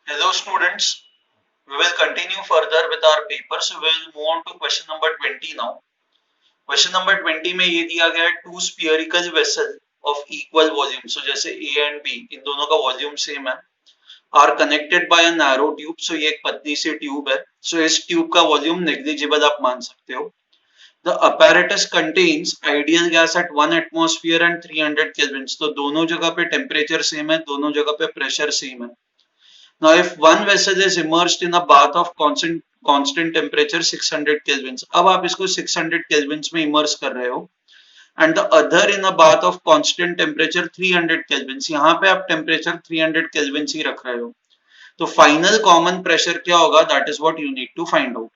Hello students, we will continue further with our paper. So we will move on to question number 20 now. Question number 20 में ये दिया गया है two spherical vessel of equal volume. So जैसे A and B इन दोनों का volume same है, are connected by a narrow tube. So ये एक पतली सी ट्यूब है. So इस ट्यूब का वॉल्यूम नेग्लिजिबल आप मान सकते हो. The apparatus contains ideal gas at 1 atmosphere and 300 kelvins. तो दोनों जगह पे टेम्परेचर सेम है, दोनों जगह पे प्रेशर सेम है. Now, if one vessel is immersed in a bath of constant temperature 600 kelvins, अब आप इसको 600 kelvins में immerse कर रहे हो, and the other in a bath of constant temperature 300 kelvins, यहाँ पे आप temperature 300 kelvins ही रख रहे हो, तो final common pressure क्या होगा? That is what you need to find out.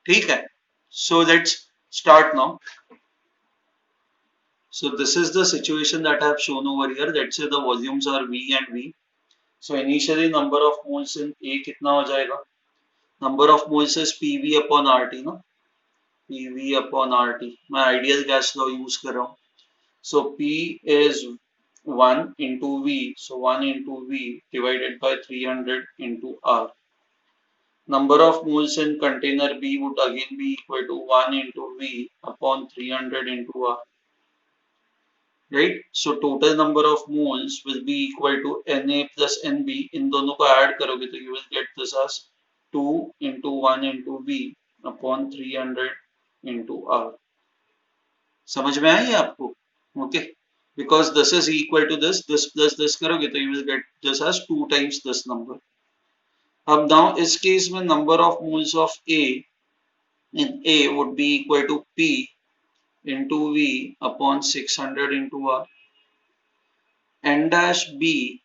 ठीक है? So let's start now. So this is the situation that I have shown over here. Let's say the volumes are V and V. So initially number of moles in A कितना हो जाएगा? Number of moles is PV upon RT ना, PV upon RT. मैं ideal gas law use कर रहा हूँ. So P is 1 into V. So 1 into V divided by 300 into R. Number of moles in container B would again be equal to 1 into V upon 300 into R. Right? So total number of moles will be equal to Na plus Nb. इन दोनों को add करोगे तो you will get this as 2 into 1 into V upon 300 into R. समझ में आई आपको? Okay. Because this is equal to this plus this करोगे तो you will get this as 2 times this number. अब now इस case में number of moles of A in A would be equal to P into V upon 600 into R. N dash B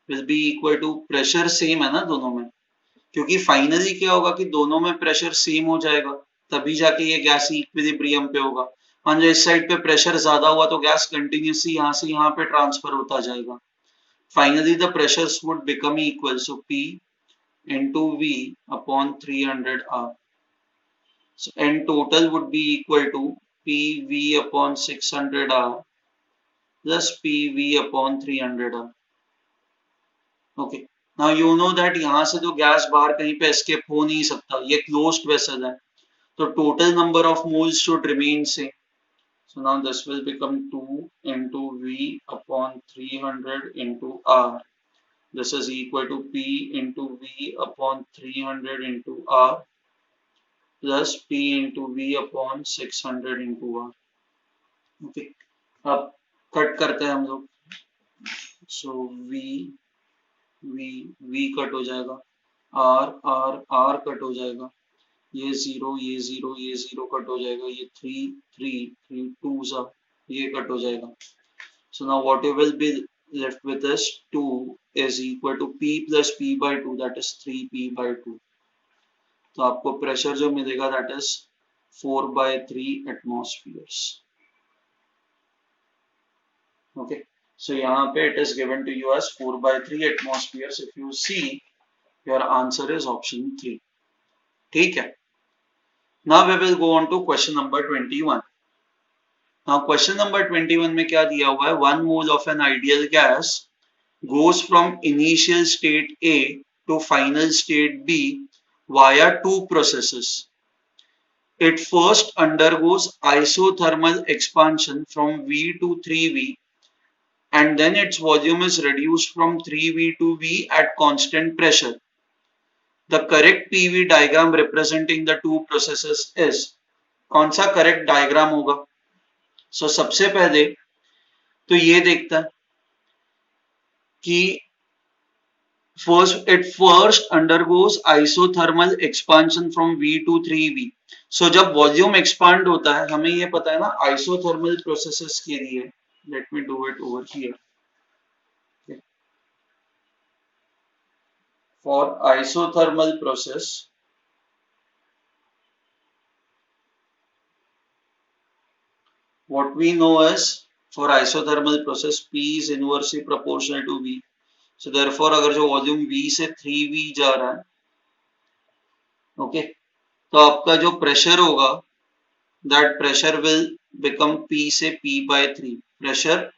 will be equal to pressure same है ना दोनों में, क्योंकि finally क्या होगा कि दोनों में प्रेशर सेम हो जाएगा, तभी जाके ये गैस इक्विलिब्रियम पे होगा. मान लो इस साइड पे प्रेशर ज्यादा हुआ तो गैस कंटिन्यूसली यहाँ से यहाँ पे ट्रांसफर होता जाएगा. Finally the pressures would become equal, so P into V upon 300 R. So N total would be equal to PV upon 600 R plus PV upon 300 R. Okay. Now you know that यहाँ से जो gas बाहर कहीं पे escape हो नहीं सकता, ये क्लोज्ड वेसल है, तो total number of moles should remain same. So now this will become 2 into V upon 300 into R. This is equal to P into V upon 300 into R plus P into V upon 600 into R. Okay. अब cut करते हैं हम लोग. So V cut हो जाएगा, R cut हो जाएगा, ये जीरो कट हो जाएगा, ये 3 2 ये कट हो जाएगा. So now what you will be left with is 2 is equal to P plus P by 2, that is 3P by 2. तो आपको प्रेशर जो मिलेगा that is 4/3 atmospheres. Okay. So यहाँ पे it is given to you as 4/3 atmospheres. If you see, your answer is option 3. ठीक है. Now we will go on to question number 21. Now question number 21 में क्या दिया हुआ है? 1 mole of an ideal gas goes from initial state A to final state B via 2 processes. It first undergoes isothermal expansion from V to 3V, and then its volume is reduced from 3V to V at constant pressure. The correct PV diagram representing the two processes is. कौन सा correct diagram होगा? सो सबसे पहले तो ये देखता है कि it first undergoes isothermal expansion from V to 3V. So जब वॉल्यूम एक्सपांड होता है, हमें ये पता है ना आइसोथर्मल प्रोसेसेस के लिए. Let me do it over here. For isothermal process, what we know is for isothermal process P is inversely proportional to V. So therefore अगर जो वॉल्यूम V से 3V जा रहा है, ओके, तो आपका जो प्रेशर होगा that pressure will become P से P/3. प्रेशर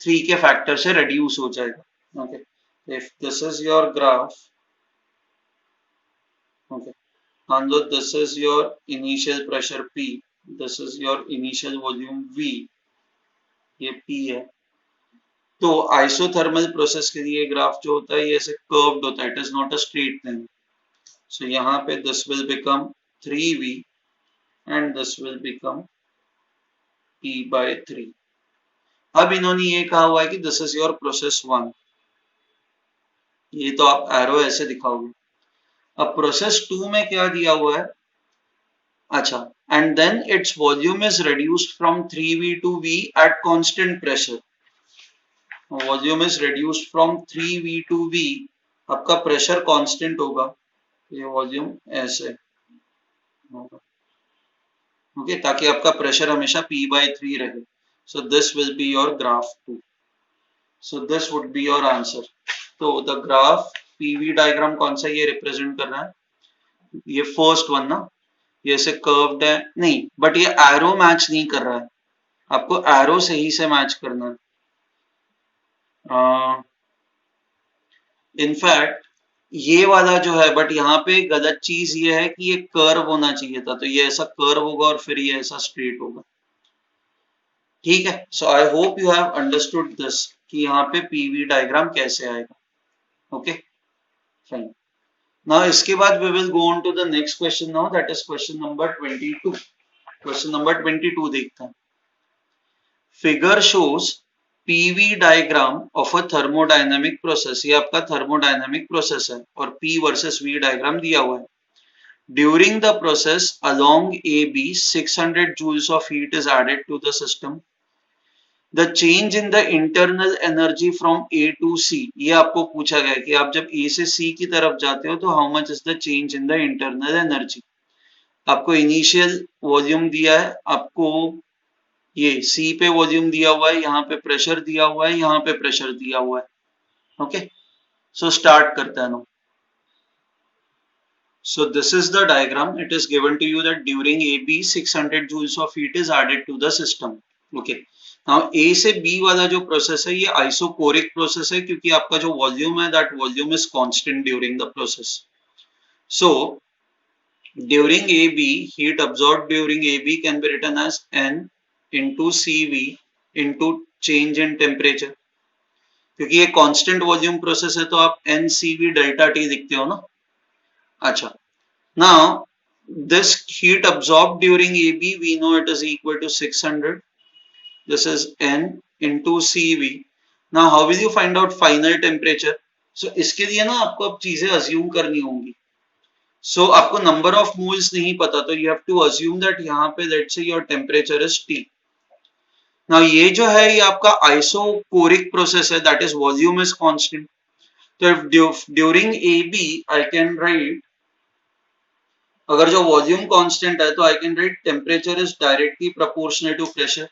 3 के फैक्टर से reduce हो जाएगा. Okay. If this is your graph, Okay. And so this is your initial pressure P. This is your initial volume V. ये P है. तो isothermal process के लिए ग्राफ जो होता है ये ऐसे कर्व्ड होता है. It is not a straight line. So यहाँ पे this will become 3V and this will become P by 3. अब इन्होंने ये कहा हुआ है कि दिस इज योर प्रोसेस 1. ये तो आप एरो ऐसे दिखाओगे. अब प्रोसेस 2 में क्या दिया हुआ है? अच्छा, and then its volume is reduced from 3V to V at constant pressure. Volume is reduced from 3V to V. आपका प्रेशर कांस्टेंट होगा. ये वॉल्यूम ऐसे होगा. ओके, ताकि आपका प्रेशर हमेशा P by 3 रहे. So this will be your graph 2. So this would be your answer. तो the graph PV डायग्राम कौन सा ये रिप्रेजेंट कर रहा है? ये फर्स्ट वन ना, ये ऐसे कर्व्ड है नहीं, बट ये एरो मैच नहीं कर रहा है. आपको एरो सही से मैच करना है. इनफैक्ट ये वाला जो है, बट यहाँ पे गलत चीज ये है कि ये कर्व होना चाहिए था. तो ये ऐसा कर्व होगा और फिर ये ऐसा स्ट्रेट होगा. ठीक है. So I hope you have understood this कि यहाँ पे पीवी डायग्राम कैसे आएगा. Okay fine. नाउ इसके बाद we will go on to the next question now, that is question number 22. Question number 22 देखते हैं. Figure shows PV diagram of a thermodynamic process. ये आपका थर्मोडायनेमिक प्रोसेस है और P वर्सेस V डायग्राम दिया हुआ है. During the process along AB 600 joules of heat is added to the system. The change in the internal energy from A to C. ये आपको पूछा गया है कि आप जब A से C की तरफ जाते हो तो how much is the change in the internal energy. आपको इनिशियल वॉल्यूम दिया है, आपको ये C पे वॉल्यूम दिया हुआ है, यहाँ पे प्रेशर दिया हुआ है, यहाँ पे प्रेशर दिया हुआ है. ओके, सो स्टार्ट करते हैं. So this is the diagram. It is given to you that during AB 600 joules of heat is added to the system. Okay. Now A से B वाला जो प्रोसेस है ये आइसोकोरिक प्रोसेस है क्योंकि आपका जो वॉल्यूम है that volume is constant during the process. So during AB, heat absorbed during AB can be written as N into CV into change in temperature. क्योंकि ये कांस्टेंट वॉल्यूम प्रोसेस है तो आप NCV डेल्टा T लिखते हो ना. अच्छा, now this heat absorbed during AB we know it is equal to 600. This is N into CV. Now how will you find out final temperature? So इसके लिए ना आपको अब चीजें अज्यूम करनी होंगी. So आपको number of moles नहीं पता तो you have to assume that यहाँ पे let's say your temperature is T. Now ये जो है ये आपका आइसोकोरिक प्रोसेस है, that is volume is constant. तो if during AB I can write, अगर जो वॉल्यूम कांस्टेंट है तो I can write temperature is directly proportional to pressure.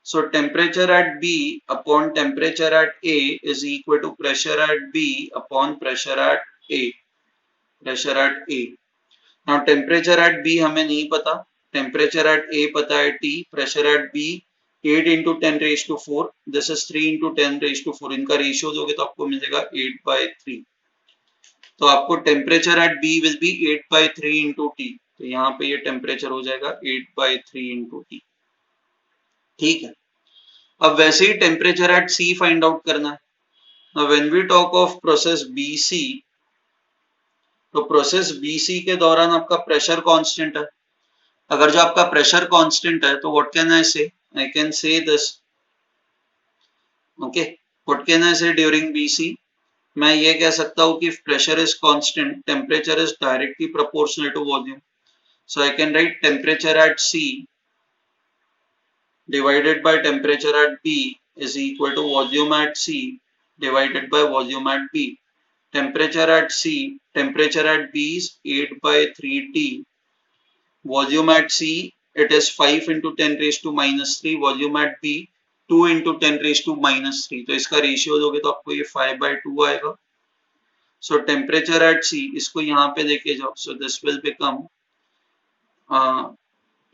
So temperature at B upon temperature at A is equal to pressure at B upon pressure at A. Pressure at A. Now temperature at B हमें नहीं पता, temperature at A पता है T. Pressure at B 8 into 10 raised to 4. This is 3 into 10 raised to 4. इनका ratio दोगे तो आपको मिलेगा 8/3. तो आपको temperature at B will be 8/3 into T. तो यहाँ पे ये टेम्परेचर हो जाएगा 8/3 इंटू T. ठीक है. अब वैसे ही temperature at C find out करना है. Now when we talk of process BC, तो प्रोसेस BC के दौरान आपका प्रेशर कांस्टेंट है. अगर जो आपका प्रेशर कांस्टेंट है तो what can I say? I can say this. Okay, what can I say during BC? मैं ये कह सकता हूँ कि pressure is constant, temperature is directly proportional to volume. So I can write temperature at C divided by temperature at B is equal to volume at C divided by volume at B. Temperature at C, temperature at B is 8/3T. Volume at C it is 5 into 10 raised to -3. Volume at B 2 into 10 raised to -3. तो इसका ratio दोगे तो आपको ये 5/2 आएगा. सो temperature at C, इसको यहाँ पे लेके जाओ. So this will become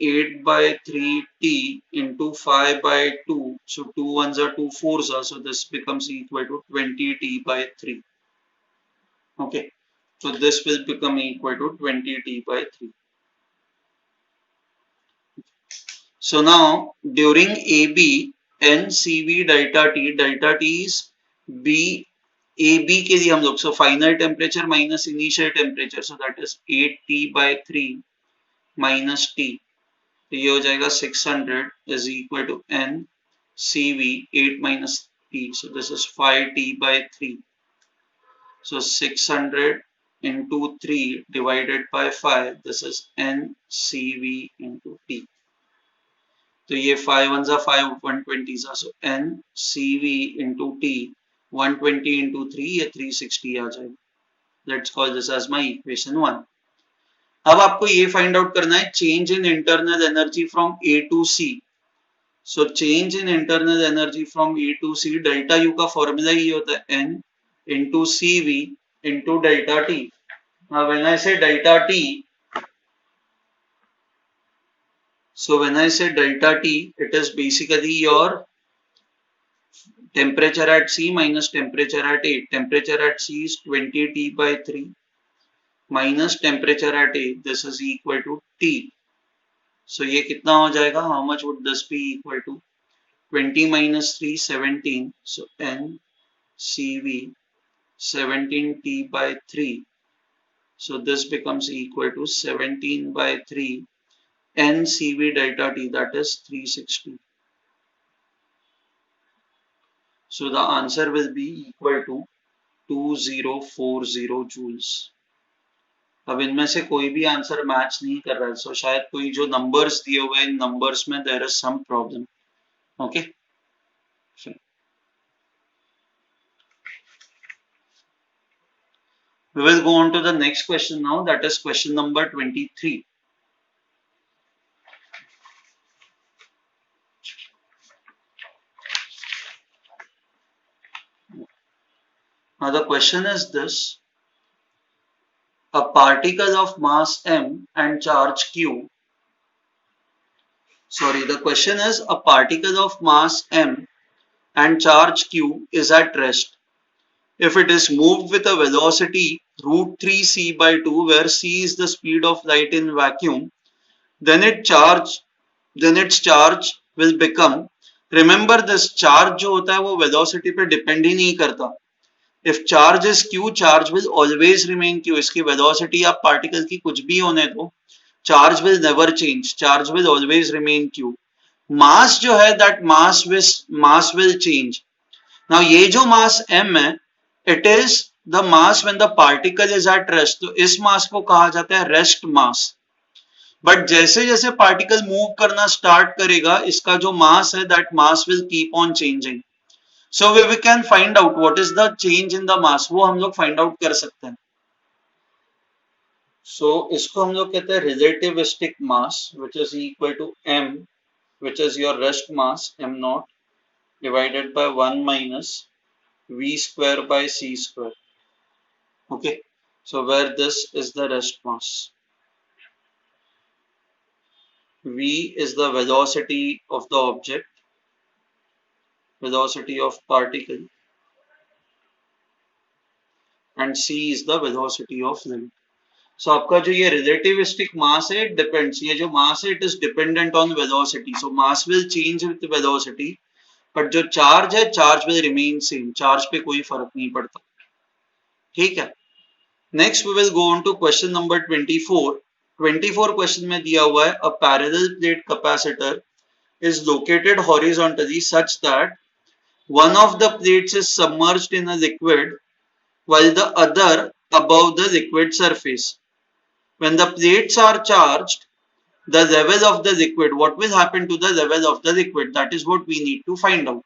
8/3T into 5/2. So 2 ones are 2 fours are. So this becomes equal to 20T/3. Okay. So this will become equal to 20T by 3. So now during AB NCV delta T is B AB के लिए हम लोग so final temperature minus initial temperature, so that is 8T by 3 minus T. तो ये हो जाएगा 600 is equal to N CV 8 minus T, so this is 5T by 3. So 600 into 3 divided by 5, this is N CV into T. तो ये 5 1 जा 5 120 जा, so N CV into T 120 into 3 ये 360 आ जाएगा. Let's call this as my equation 1. अब आपको ये find out करना है change in internal energy from A to C. So change in internal energy from A to C, delta U का formula ये होता है N into CV into delta T. Now when I say delta T, so when I say delta T, it is basically your temperature at C minus temperature at A. Temperature at C is 20T by 3 minus temperature at A. This is equal to T. So ये कितना हो जाएगा? How much would this be equal to? 20 minus 3, 17. So N CV 17T by 3. So this becomes equal to 17 by 3 N CV delta T, that is 360. So the answer will be equal to 2040 joules. अब इनमें से कोई भी answer match नहीं कर रहा है, सो शायद कोई जो नंबर्स दिए हुए इन नंबर्स में there is some problem. Okay, we will go on to the next question now, that is question number 23. Now the question is this: a particle of mass m and charge q. Sorry, the question is a particle of mass m and charge q is at rest. If it is moved with a velocity root 3 c by 2, where c is the speed of light in vacuum, then its charge will become. Remember this charge जो होता है वो velocity पे depend ही नहीं करता. If charge is q, charge will always remain q. इसकी velocity आप particle की कुछ भी होने दो, charge will never change. Charge will always remain q. Mass जो है that mass will change. Now ये जो mass m है, it is the mass when the particle is at rest. तो इस mass को कहा जाता है rest mass. But जैसे जैसे particle move करना start करेगा, इसका जो mass है that mass will keep on changing. So we can find out what is the change in the mass. वो हम लोग find out कर सकते हैं. So इसको हम लोग कहते हैं relativistic mass, which is equal to m, which is your rest mass m naught divided by 1 minus v square by c square. Okay, so where this is the rest mass, v is the velocity of the object, velocity of particle, and c is the velocity of light. So आपका जो ये relativistic mass है, it depends. ये जो mass है, it is dependent on velocity. So mass will change with velocity, but जो charge है, charge will remain same. Charge पे कोई फर्क नहीं पड़ता. ठीक है. Next we will go on to question number 24. 24 question में दिया हुआ है a parallel plate capacitor is located horizontally such that one of the plates is submerged in a liquid while the other above the liquid surface. When the plates are charged, the level of the liquid, what will happen to the level of the liquid? That is what we need to find out.